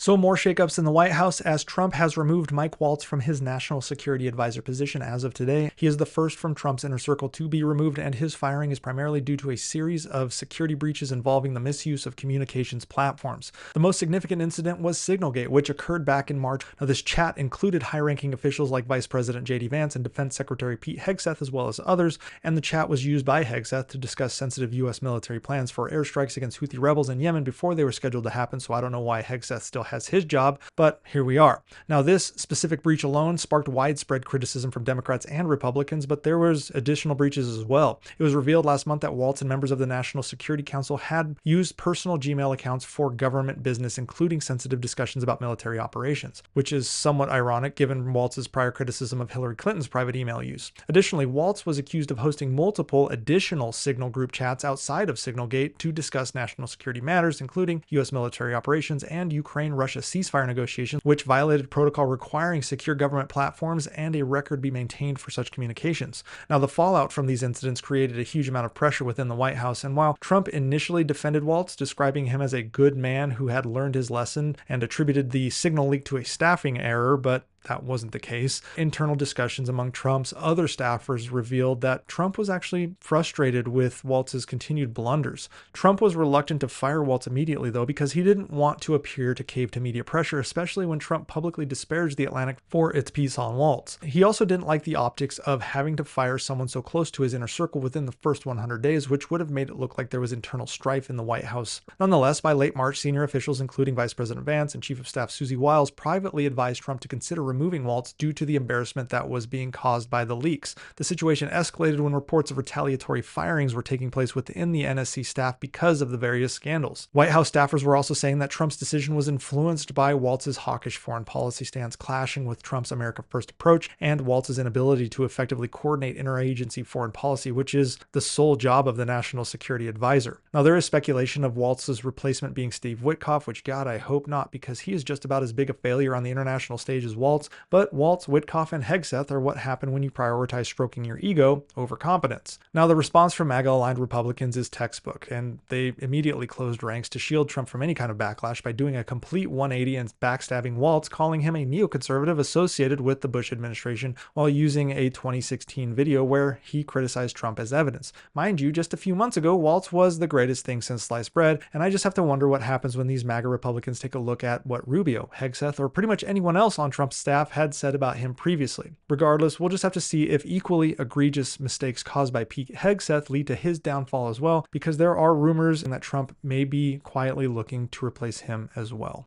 So more shakeups in the White House as Trump has removed Mike Waltz from his national security advisor position as of today. He is the first from Trump's inner circle to be removed, and his firing is primarily due to a series of security breaches involving the misuse of communications platforms. The most significant incident was Signalgate, which occurred back in March. Now, this chat included high-ranking officials like Vice President J.D. Vance and Defense Secretary Pete Hegseth, as well as others, and the chat was used by Hegseth to discuss sensitive U.S. military plans for airstrikes against Houthi rebels in Yemen before they were scheduled to happen, so I don't know why Hegseth still has his job, but here we are. Now, this specific breach alone sparked widespread criticism from Democrats and Republicans, but there was additional breaches as well. It was revealed last month that Waltz and members of the National Security Council had used personal Gmail accounts for government business, including sensitive discussions about military operations, which is somewhat ironic given Waltz's prior criticism of Hillary Clinton's private email use. Additionally, Waltz was accused of hosting multiple additional Signal group chats outside of Signalgate to discuss national security matters, including U.S. military operations and Ukraine-Russia ceasefire negotiations, which violated protocol requiring secure government platforms and a record be maintained for such communications. Now, the fallout from these incidents created a huge amount of pressure within the White House, and while Trump initially defended Waltz, describing him as a good man who had learned his lesson and attributed the signal leak to a staffing error, but that wasn't the case. Internal discussions among Trump's other staffers revealed that Trump was actually frustrated with Waltz's continued blunders. Trump was reluctant to fire Waltz immediately, though, because he didn't want to appear to cave to media pressure, especially when Trump publicly disparaged The Atlantic for its piece on Waltz. He also didn't like the optics of having to fire someone so close to his inner circle within the first 100 days, which would have made it look like there was internal strife in the White House. Nonetheless, by late March, senior officials, including Vice President Vance and Chief of Staff Susie Wiles, privately advised Trump to consider removing Waltz due to the embarrassment that was being caused by the leaks. The situation escalated when reports of retaliatory firings were taking place within the NSC staff because of the various scandals. White House staffers were also saying that Trump's decision was influenced by Waltz's hawkish foreign policy stance, clashing with Trump's America First approach and Waltz's inability to effectively coordinate interagency foreign policy, which is the sole job of the National Security Advisor. Now, there is speculation of Waltz's replacement being Steve Witkoff, which, God, I hope not, because he is just about as big a failure on the international stage as Waltz, but Waltz, Witkoff, and Hegseth are what happen when you prioritize stroking your ego over competence. Now, the response from MAGA-aligned Republicans is textbook, and they immediately closed ranks to shield Trump from any kind of backlash by doing a complete 180 and backstabbing Waltz, calling him a neoconservative associated with the Bush administration while using a 2016 video where he criticized Trump as evidence. Mind you, just a few months ago, Waltz was the greatest thing since sliced bread, and I just have to wonder what happens when these MAGA Republicans take a look at what Rubio, Hegseth, or pretty much anyone else on Trump's staff had said about him previously. Regardless, we'll just have to see if equally egregious mistakes caused by Pete Hegseth lead to his downfall as well, because there are rumors that Trump may be quietly looking to replace him as well.